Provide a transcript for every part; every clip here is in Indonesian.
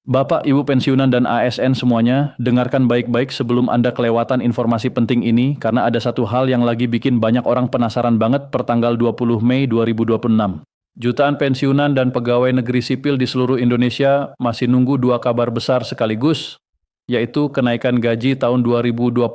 Bapak, Ibu pensiunan dan ASN semuanya, dengarkan baik-baik sebelum Anda kelewatan informasi penting ini karena ada satu hal yang lagi bikin banyak orang penasaran banget pertanggal 20 Mei 2026. Jutaan pensiunan dan pegawai negeri sipil di seluruh Indonesia masih nunggu dua kabar besar sekaligus, yaitu kenaikan gaji tahun 2026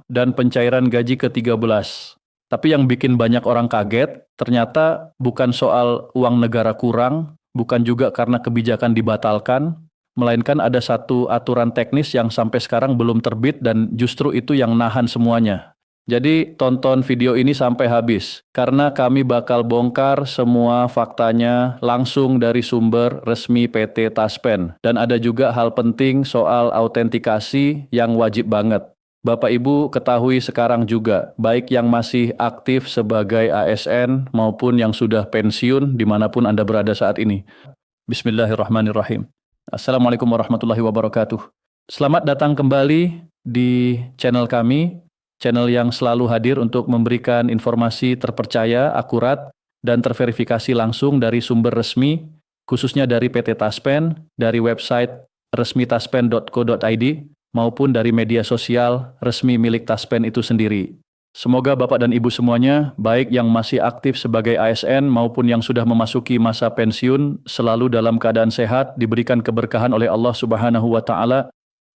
dan pencairan gaji ke-13. Tapi yang bikin banyak orang kaget, ternyata bukan soal uang negara kurang, bukan juga karena kebijakan dibatalkan, melainkan ada satu aturan teknis yang sampai sekarang belum terbit dan justru itu yang nahan semuanya. Jadi tonton video ini sampai habis, karena kami bakal bongkar semua faktanya langsung dari sumber resmi PT Taspen. Dan ada juga hal penting soal autentikasi yang wajib banget. Bapak Ibu ketahui sekarang juga, baik yang masih aktif sebagai ASN maupun yang sudah pensiun dimanapun Anda berada saat ini. Bismillahirrahmanirrahim. Assalamualaikum warahmatullahi wabarakatuh. Selamat datang kembali di channel kami, channel yang selalu hadir untuk memberikan informasi terpercaya, akurat, dan terverifikasi langsung dari sumber resmi, khususnya dari PT Taspen, dari website resmi taspen.co.id, maupun dari media sosial resmi milik Taspen itu sendiri. Semoga Bapak dan Ibu semuanya, baik yang masih aktif sebagai ASN maupun yang sudah memasuki masa pensiun, selalu dalam keadaan sehat, diberikan keberkahan oleh Allah Subhanahu wa Ta'ala,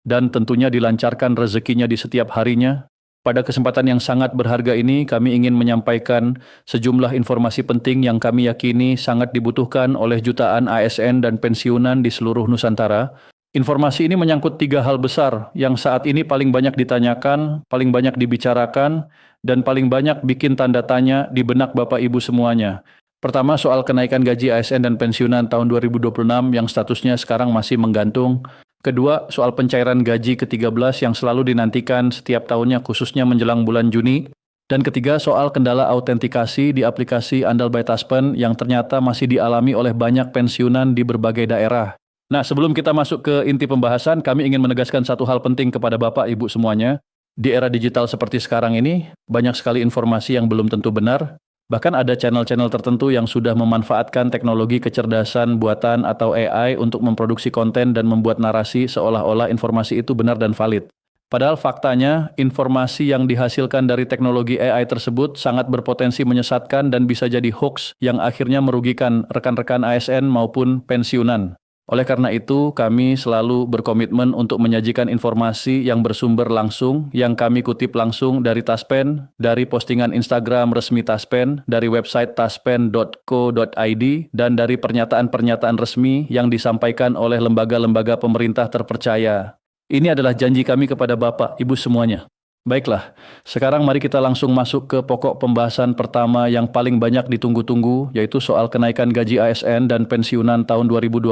dan tentunya dilancarkan rezekinya di setiap harinya. Pada kesempatan yang sangat berharga ini, kami ingin menyampaikan sejumlah informasi penting yang kami yakini sangat dibutuhkan oleh jutaan ASN dan pensiunan di seluruh Nusantara. Informasi ini menyangkut tiga hal besar yang saat ini paling banyak ditanyakan, paling banyak dibicarakan, dan paling banyak bikin tanda tanya di benak Bapak Ibu semuanya. Pertama, soal kenaikan gaji ASN dan pensiunan tahun 2026 yang statusnya sekarang masih menggantung. Kedua, soal pencairan gaji ke-13 yang selalu dinantikan setiap tahunnya khususnya menjelang bulan Juni. Dan ketiga, soal kendala autentikasi di aplikasi Andal by Taspen yang ternyata masih dialami oleh banyak pensiunan di berbagai daerah. Nah, sebelum kita masuk ke inti pembahasan, kami ingin menegaskan satu hal penting kepada Bapak Ibu semuanya. Di era digital seperti sekarang ini, banyak sekali informasi yang belum tentu benar. Bahkan ada channel-channel tertentu yang sudah memanfaatkan teknologi kecerdasan buatan atau AI untuk memproduksi konten dan membuat narasi seolah-olah informasi itu benar dan valid. Padahal faktanya, informasi yang dihasilkan dari teknologi AI tersebut sangat berpotensi menyesatkan dan bisa jadi hoax yang akhirnya merugikan rekan-rekan ASN maupun pensiunan. Oleh karena itu, kami selalu berkomitmen untuk menyajikan informasi yang bersumber langsung, yang kami kutip langsung dari Taspen, dari postingan Instagram resmi Taspen, dari website taspen.co.id, dan dari pernyataan-pernyataan resmi yang disampaikan oleh lembaga-lembaga pemerintah terpercaya. Ini adalah janji kami kepada Bapak, Ibu semuanya. Baiklah, sekarang mari kita langsung masuk ke pokok pembahasan pertama yang paling banyak ditunggu-tunggu, yaitu soal kenaikan gaji ASN dan pensiunan tahun 2026.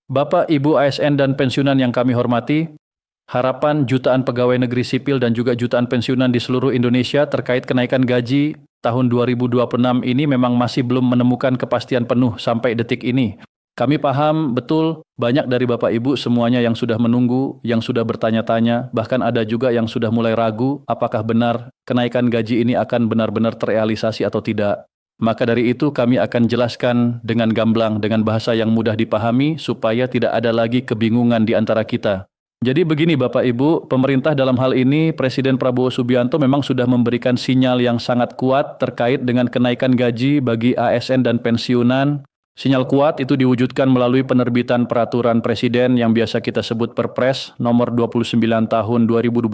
Bapak, Ibu ASN dan pensiunan yang kami hormati, harapan jutaan pegawai negeri sipil dan juga jutaan pensiunan di seluruh Indonesia terkait kenaikan gaji tahun 2026 ini memang masih belum menemukan kepastian penuh sampai detik ini. Kami paham betul banyak dari Bapak Ibu semuanya yang sudah menunggu, yang sudah bertanya-tanya, bahkan ada juga yang sudah mulai ragu apakah benar kenaikan gaji ini akan benar-benar terrealisasi atau tidak. Maka dari itu kami akan jelaskan dengan gamblang, dengan bahasa yang mudah dipahami supaya tidak ada lagi kebingungan di antara kita. Jadi begini Bapak Ibu, pemerintah dalam hal ini Presiden Prabowo Subianto memang sudah memberikan sinyal yang sangat kuat terkait dengan kenaikan gaji bagi ASN dan pensiunan. Sinyal kuat itu diwujudkan melalui penerbitan peraturan Presiden yang biasa kita sebut Perpres nomor 29 tahun 2025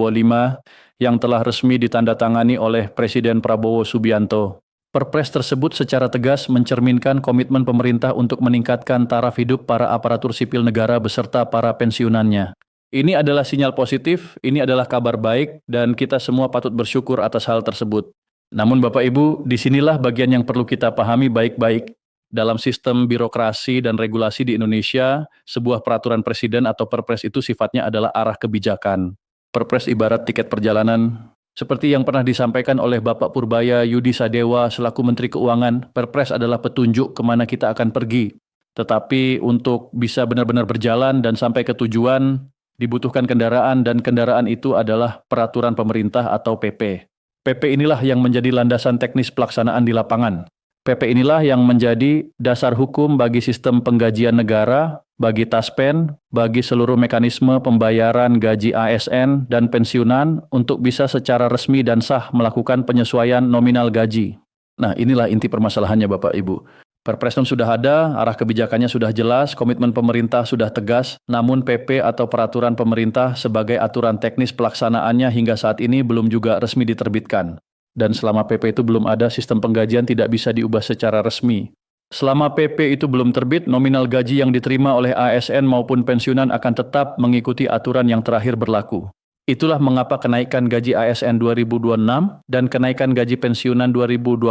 yang telah resmi ditandatangani oleh Presiden Prabowo Subianto. Perpres tersebut secara tegas mencerminkan komitmen pemerintah untuk meningkatkan taraf hidup para aparatur sipil negara beserta para pensiunannya. Ini adalah sinyal positif, ini adalah kabar baik, dan kita semua patut bersyukur atas hal tersebut. Namun Bapak Ibu, disinilah bagian yang perlu kita pahami baik-baik. Dalam sistem birokrasi dan regulasi di Indonesia, sebuah peraturan presiden atau perpres itu sifatnya adalah arah kebijakan. Perpres ibarat tiket perjalanan. Seperti yang pernah disampaikan oleh Bapak Purbaya Yudi Sadewa selaku Menteri Keuangan, perpres adalah petunjuk kemana kita akan pergi. Tetapi untuk bisa benar-benar berjalan dan sampai ke tujuan, dibutuhkan kendaraan dan kendaraan itu adalah peraturan pemerintah atau PP. PP inilah yang menjadi landasan teknis pelaksanaan di lapangan. PP inilah yang menjadi dasar hukum bagi sistem penggajian negara, bagi Taspen, bagi seluruh mekanisme pembayaran gaji ASN dan pensiunan untuk bisa secara resmi dan sah melakukan penyesuaian nominal gaji. Nah, inilah inti permasalahannya Bapak Ibu. Perpresiden sudah ada, arah kebijakannya sudah jelas, komitmen pemerintah sudah tegas, namun PP atau peraturan pemerintah sebagai aturan teknis pelaksanaannya hingga saat ini belum juga resmi diterbitkan. Dan selama PP itu belum ada, sistem penggajian tidak bisa diubah secara resmi. Selama PP itu belum terbit, nominal gaji yang diterima oleh ASN maupun pensiunan akan tetap mengikuti aturan yang terakhir berlaku. Itulah mengapa kenaikan gaji ASN 2026 dan kenaikan gaji pensiunan 2026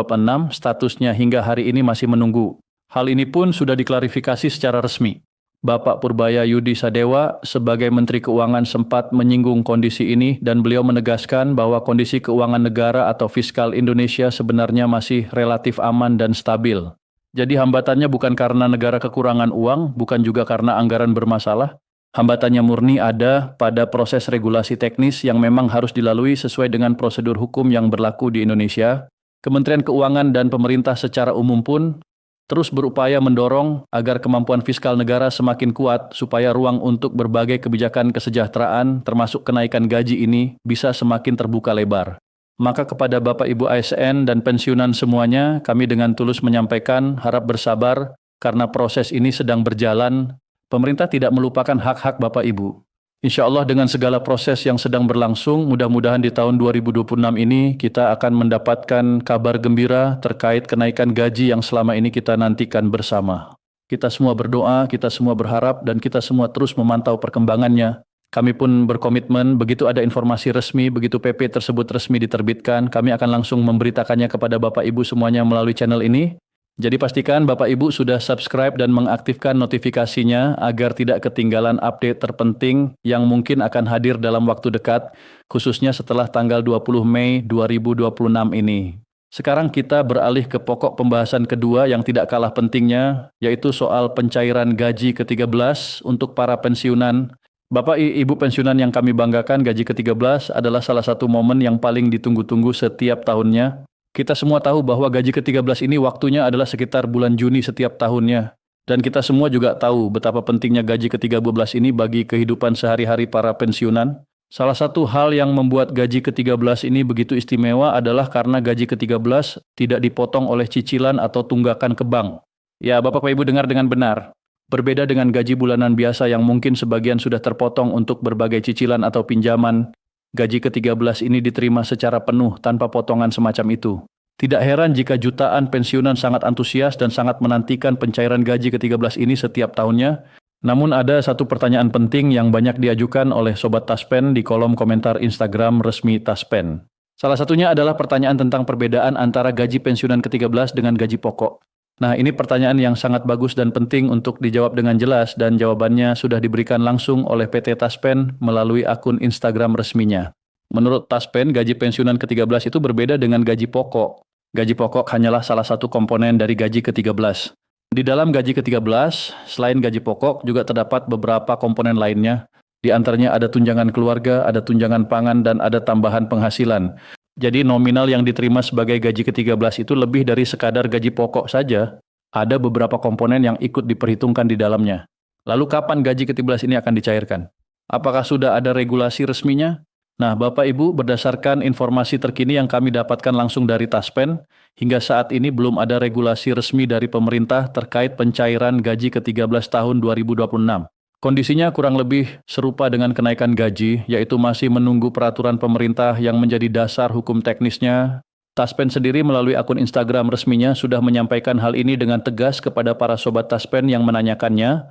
statusnya hingga hari ini masih menunggu. Hal ini pun sudah diklarifikasi secara resmi. Bapak Purbaya Yudi Sadewa sebagai Menteri Keuangan sempat menyinggung kondisi ini dan beliau menegaskan bahwa kondisi keuangan negara atau fiskal Indonesia sebenarnya masih relatif aman dan stabil. Jadi hambatannya bukan karena negara kekurangan uang, bukan juga karena anggaran bermasalah. Hambatannya murni ada pada proses regulasi teknis yang memang harus dilalui sesuai dengan prosedur hukum yang berlaku di Indonesia. Kementerian Keuangan dan pemerintah secara umum pun terus berupaya mendorong agar kemampuan fiskal negara semakin kuat supaya ruang untuk berbagai kebijakan kesejahteraan termasuk kenaikan gaji ini bisa semakin terbuka lebar. Maka kepada Bapak Ibu ASN dan pensiunan semuanya, kami dengan tulus menyampaikan harap bersabar karena proses ini sedang berjalan. Pemerintah tidak melupakan hak-hak Bapak Ibu. Insya Allah dengan segala proses yang sedang berlangsung, mudah-mudahan di tahun 2026 ini kita akan mendapatkan kabar gembira terkait kenaikan gaji yang selama ini kita nantikan bersama. Kita semua berdoa, kita semua berharap, dan kita semua terus memantau perkembangannya. Kami pun berkomitmen, begitu ada informasi resmi, begitu PP tersebut resmi diterbitkan, kami akan langsung memberitakannya kepada Bapak Ibu semuanya melalui channel ini. Jadi pastikan Bapak Ibu sudah subscribe dan mengaktifkan notifikasinya agar tidak ketinggalan update terpenting yang mungkin akan hadir dalam waktu dekat, khususnya setelah tanggal 20 Mei 2026 ini. Sekarang kita beralih ke pokok pembahasan kedua yang tidak kalah pentingnya, yaitu soal pencairan gaji ke-13 untuk para pensiunan. Bapak Ibu pensiunan yang kami banggakan, gaji ke-13 adalah salah satu momen yang paling ditunggu-tunggu setiap tahunnya. Kita semua tahu bahwa gaji ke-13 ini waktunya adalah sekitar bulan Juni setiap tahunnya. Dan kita semua juga tahu betapa pentingnya gaji ke-13 ini bagi kehidupan sehari-hari para pensiunan. Salah satu hal yang membuat gaji ke-13 ini begitu istimewa adalah karena gaji ke-13 tidak dipotong oleh cicilan atau tunggakan ke bank. Ya, Bapak Ibu dengar dengan benar. Berbeda dengan gaji bulanan biasa yang mungkin sebagian sudah terpotong untuk berbagai cicilan atau pinjaman, gaji ke-13 ini diterima secara penuh tanpa potongan semacam itu. Tidak heran jika jutaan pensiunan sangat antusias dan sangat menantikan pencairan gaji ke-13 ini setiap tahunnya. Namun ada satu pertanyaan penting yang banyak diajukan oleh Sobat Taspen di kolom komentar Instagram resmi Taspen. Salah satunya adalah pertanyaan tentang perbedaan antara gaji pensiunan ke-13 dengan gaji pokok. Nah, ini pertanyaan yang sangat bagus dan penting untuk dijawab dengan jelas dan jawabannya sudah diberikan langsung oleh PT Taspen melalui akun Instagram resminya. Menurut Taspen, gaji pensiunan ke-13 itu berbeda dengan gaji pokok. Gaji pokok hanyalah salah satu komponen dari gaji ke-13. Di dalam gaji ke-13, selain gaji pokok juga terdapat beberapa komponen lainnya. Di antaranya ada tunjangan keluarga, ada tunjangan pangan, dan ada tambahan penghasilan. Jadi nominal yang diterima sebagai gaji ke-13 itu lebih dari sekadar gaji pokok saja. Ada beberapa komponen yang ikut diperhitungkan di dalamnya. Lalu kapan gaji ke-13 ini akan dicairkan? Apakah sudah ada regulasi resminya? Nah, Bapak Ibu, berdasarkan informasi terkini yang kami dapatkan langsung dari Taspen, hingga saat ini belum ada regulasi resmi dari pemerintah terkait pencairan gaji ke-13 tahun 2026. Kondisinya kurang lebih serupa dengan kenaikan gaji, yaitu masih menunggu peraturan pemerintah yang menjadi dasar hukum teknisnya. Taspen sendiri melalui akun Instagram resminya sudah menyampaikan hal ini dengan tegas kepada para Sobat Taspen yang menanyakannya,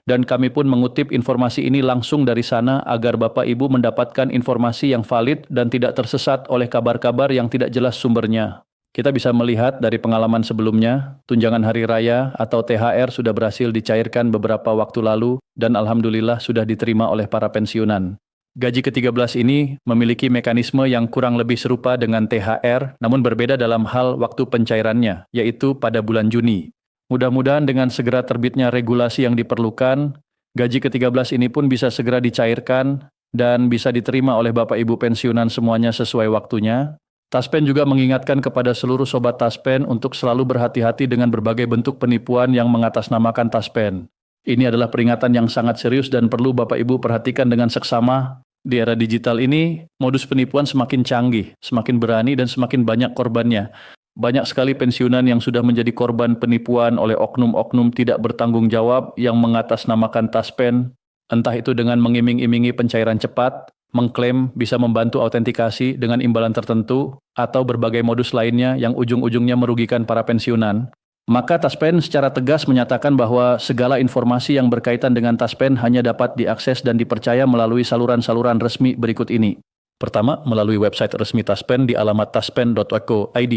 dan kami pun mengutip informasi ini langsung dari sana agar Bapak Ibu mendapatkan informasi yang valid dan tidak tersesat oleh kabar-kabar yang tidak jelas sumbernya. Kita bisa melihat dari pengalaman sebelumnya, tunjangan hari raya atau THR sudah berhasil dicairkan beberapa waktu lalu dan alhamdulillah sudah diterima oleh para pensiunan. Gaji ke-13 ini memiliki mekanisme yang kurang lebih serupa dengan THR, namun berbeda dalam hal waktu pencairannya, yaitu pada bulan Juni. Mudah-mudahan dengan segera terbitnya regulasi yang diperlukan, gaji ke-13 ini pun bisa segera dicairkan dan bisa diterima oleh Bapak Ibu pensiunan semuanya sesuai waktunya. Taspen juga mengingatkan kepada seluruh Sobat Taspen untuk selalu berhati-hati dengan berbagai bentuk penipuan yang mengatasnamakan Taspen. Ini adalah peringatan yang sangat serius dan perlu Bapak Ibu perhatikan dengan seksama. Di era digital ini, modus penipuan semakin canggih, semakin berani dan semakin banyak korbannya. Banyak sekali pensiunan yang sudah menjadi korban penipuan oleh oknum-oknum tidak bertanggung jawab yang mengatasnamakan Taspen, entah itu dengan mengiming-imingi pencairan cepat, mengklaim bisa membantu autentikasi dengan imbalan tertentu, atau berbagai modus lainnya yang ujung-ujungnya merugikan para pensiunan. Maka Taspen secara tegas menyatakan bahwa segala informasi yang berkaitan dengan Taspen hanya dapat diakses dan dipercaya melalui saluran-saluran resmi berikut ini. Pertama, melalui website resmi Taspen di alamat taspen.co.id.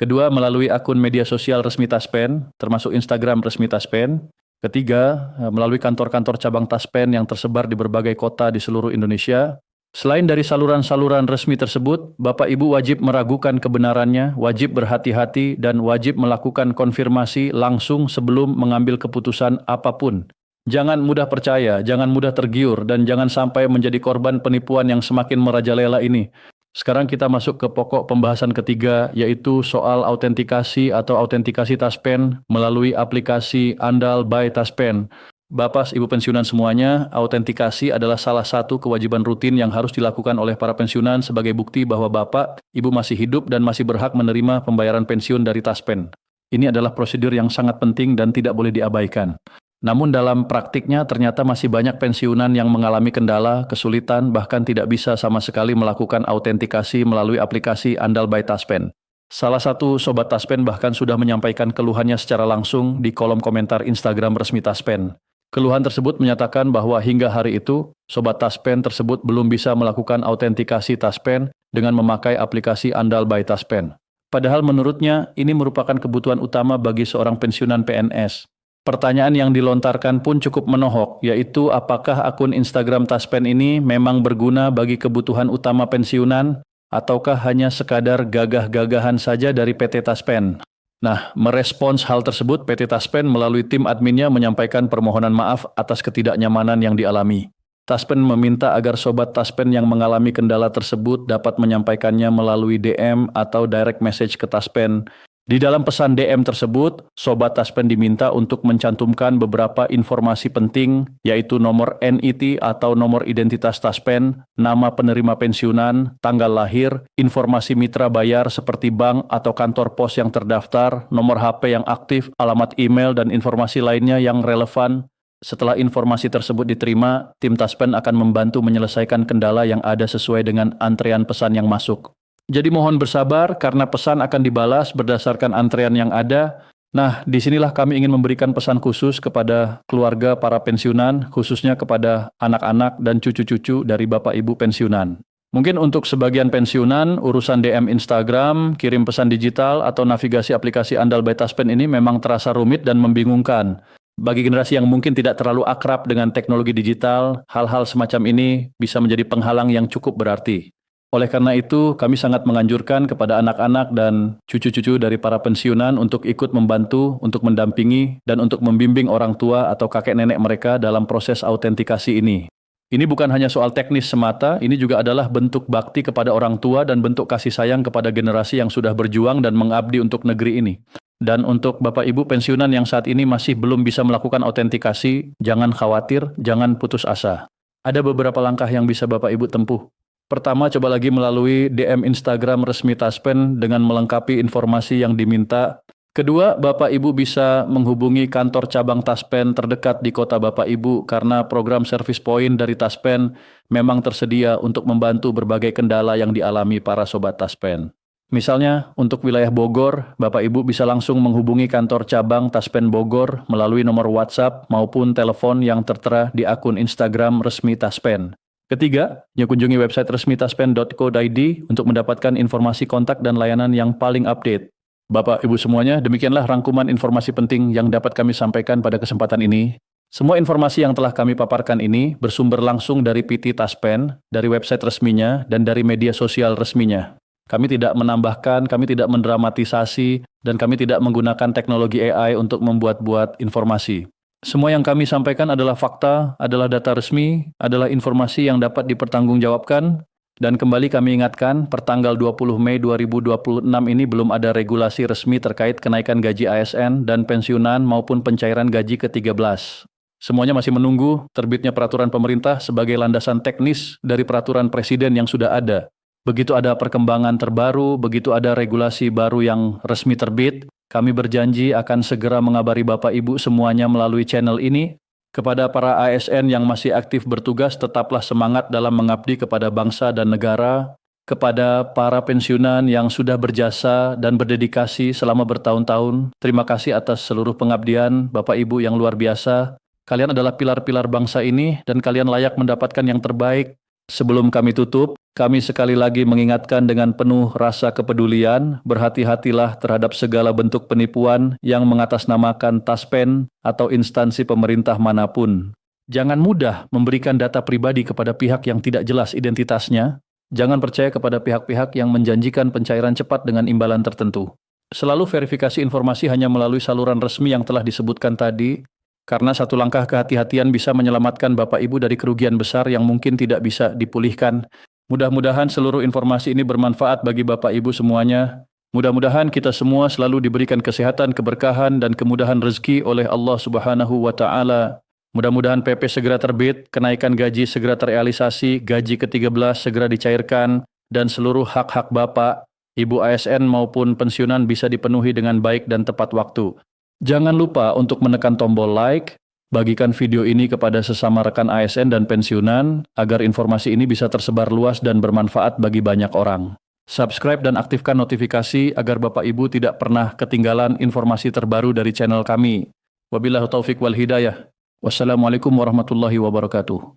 Kedua, melalui akun media sosial resmi Taspen, termasuk Instagram resmi Taspen. Ketiga, melalui kantor-kantor cabang Taspen yang tersebar di berbagai kota di seluruh Indonesia. Selain dari saluran-saluran resmi tersebut, Bapak Ibu wajib meragukan kebenarannya, wajib berhati-hati, dan wajib melakukan konfirmasi langsung sebelum mengambil keputusan apapun. Jangan mudah percaya, jangan mudah tergiur, dan jangan sampai menjadi korban penipuan yang semakin merajalela ini. Sekarang kita masuk ke pokok pembahasan ketiga, yaitu soal autentikasi atau autentikasi Taspen melalui aplikasi Andal by Taspen. Bapak, Ibu pensiunan semuanya, autentikasi adalah salah satu kewajiban rutin yang harus dilakukan oleh para pensiunan sebagai bukti bahwa Bapak, Ibu masih hidup dan masih berhak menerima pembayaran pensiun dari Taspen. Ini adalah prosedur yang sangat penting dan tidak boleh diabaikan. Namun dalam praktiknya ternyata masih banyak pensiunan yang mengalami kendala, kesulitan, bahkan tidak bisa sama sekali melakukan autentikasi melalui aplikasi Andal by Taspen. Salah satu sobat Taspen bahkan sudah menyampaikan keluhannya secara langsung di kolom komentar Instagram resmi Taspen. Keluhan tersebut menyatakan bahwa hingga hari itu, sobat Taspen tersebut belum bisa melakukan autentikasi Taspen dengan memakai aplikasi Andal by Taspen. Padahal menurutnya, ini merupakan kebutuhan utama bagi seorang pensiunan PNS. Pertanyaan yang dilontarkan pun cukup menohok, yaitu apakah akun Instagram Taspen ini memang berguna bagi kebutuhan utama pensiunan, ataukah hanya sekadar gagah-gagahan saja dari PT Taspen? Nah, merespons hal tersebut, PT Taspen melalui tim adminnya menyampaikan permohonan maaf atas ketidaknyamanan yang dialami. Taspen meminta agar sobat Taspen yang mengalami kendala tersebut dapat menyampaikannya melalui DM atau direct message ke Taspen. Di dalam pesan DM tersebut, sobat Taspen diminta untuk mencantumkan beberapa informasi penting, yaitu nomor NIT atau nomor identitas Taspen, nama penerima pensiunan, tanggal lahir, informasi mitra bayar seperti bank atau kantor pos yang terdaftar, nomor HP yang aktif, alamat email, dan informasi lainnya yang relevan. Setelah informasi tersebut diterima, tim Taspen akan membantu menyelesaikan kendala yang ada sesuai dengan antrean pesan yang masuk. Jadi mohon bersabar karena pesan akan dibalas berdasarkan antrean yang ada. Nah, disinilah kami ingin memberikan pesan khusus kepada keluarga para pensiunan, khususnya kepada anak-anak dan cucu-cucu dari Bapak Ibu pensiunan. Mungkin untuk sebagian pensiunan, urusan DM Instagram, kirim pesan digital, atau navigasi aplikasi Andal by Taspen ini memang terasa rumit dan membingungkan. Bagi generasi yang mungkin tidak terlalu akrab dengan teknologi digital, hal-hal semacam ini bisa menjadi penghalang yang cukup berarti. Oleh karena itu, kami sangat menganjurkan kepada anak-anak dan cucu-cucu dari para pensiunan untuk ikut membantu, untuk mendampingi, dan untuk membimbing orang tua atau kakek nenek mereka dalam proses autentikasi ini. Ini bukan hanya soal teknis semata, ini juga adalah bentuk bakti kepada orang tua dan bentuk kasih sayang kepada generasi yang sudah berjuang dan mengabdi untuk negeri ini. Dan untuk Bapak Ibu pensiunan yang saat ini masih belum bisa melakukan autentikasi, jangan khawatir, jangan putus asa. Ada beberapa langkah yang bisa Bapak Ibu tempuh. Pertama, coba lagi melalui DM Instagram resmi Taspen dengan melengkapi informasi yang diminta. Kedua, Bapak Ibu bisa menghubungi kantor cabang Taspen terdekat di kota Bapak Ibu karena program service point dari Taspen memang tersedia untuk membantu berbagai kendala yang dialami para sobat Taspen. Misalnya, untuk wilayah Bogor, Bapak Ibu bisa langsung menghubungi kantor cabang Taspen Bogor melalui nomor WhatsApp maupun telepon yang tertera di akun Instagram resmi Taspen. Ketiga, kunjungi website resmi taspen.co.id untuk mendapatkan informasi kontak dan layanan yang paling update. Bapak, Ibu semuanya, demikianlah rangkuman informasi penting yang dapat kami sampaikan pada kesempatan ini. Semua informasi yang telah kami paparkan ini bersumber langsung dari PT Taspen, dari website resminya, dan dari media sosial resminya. Kami tidak menambahkan, kami tidak mendramatisasi, dan kami tidak menggunakan teknologi AI untuk membuat-buat informasi. Semua yang kami sampaikan adalah fakta, adalah data resmi, adalah informasi yang dapat dipertanggungjawabkan, dan kembali kami ingatkan, pertanggal 20 Mei 2026 ini belum ada regulasi resmi terkait kenaikan gaji ASN dan pensiunan maupun pencairan gaji ke-13. Semuanya masih menunggu terbitnya peraturan pemerintah sebagai landasan teknis dari peraturan presiden yang sudah ada. Begitu ada perkembangan terbaru, begitu ada regulasi baru yang resmi terbit, kami berjanji akan segera mengabari Bapak Ibu semuanya melalui channel ini. Kepada para ASN yang masih aktif bertugas, tetaplah semangat dalam mengabdi kepada bangsa dan negara. Kepada para pensiunan yang sudah berjasa dan berdedikasi selama bertahun-tahun, terima kasih atas seluruh pengabdian Bapak Ibu yang luar biasa. Kalian adalah pilar-pilar bangsa ini dan kalian layak mendapatkan yang terbaik. Sebelum kami tutup, kami sekali lagi mengingatkan dengan penuh rasa kepedulian, berhati-hatilah terhadap segala bentuk penipuan yang mengatasnamakan taspen atau instansi pemerintah manapun. Jangan mudah memberikan data pribadi kepada pihak yang tidak jelas identitasnya. Jangan percaya kepada pihak-pihak yang menjanjikan pencairan cepat dengan imbalan tertentu. Selalu verifikasi informasi hanya melalui saluran resmi yang telah disebutkan tadi, karena satu langkah kehati-hatian bisa menyelamatkan Bapak Ibu dari kerugian besar yang mungkin tidak bisa dipulihkan. Mudah-mudahan seluruh informasi ini bermanfaat bagi Bapak Ibu semuanya. Mudah-mudahan kita semua selalu diberikan kesehatan, keberkahan, dan kemudahan rezeki oleh Allah Subhanahu wa Ta'ala. Mudah-mudahan PP segera terbit, kenaikan gaji segera terrealisasi, gaji ke-13 segera dicairkan, dan seluruh hak-hak Bapak, Ibu ASN maupun pensiunan bisa dipenuhi dengan baik dan tepat waktu. Jangan lupa untuk menekan tombol like, bagikan video ini kepada sesama rekan ASN dan pensiunan, agar informasi ini bisa tersebar luas dan bermanfaat bagi banyak orang. Subscribe dan aktifkan notifikasi agar Bapak Ibu tidak pernah ketinggalan informasi terbaru dari channel kami. Wabillahi taufik wal hidayah. Wassalamualaikum warahmatullahi wabarakatuh.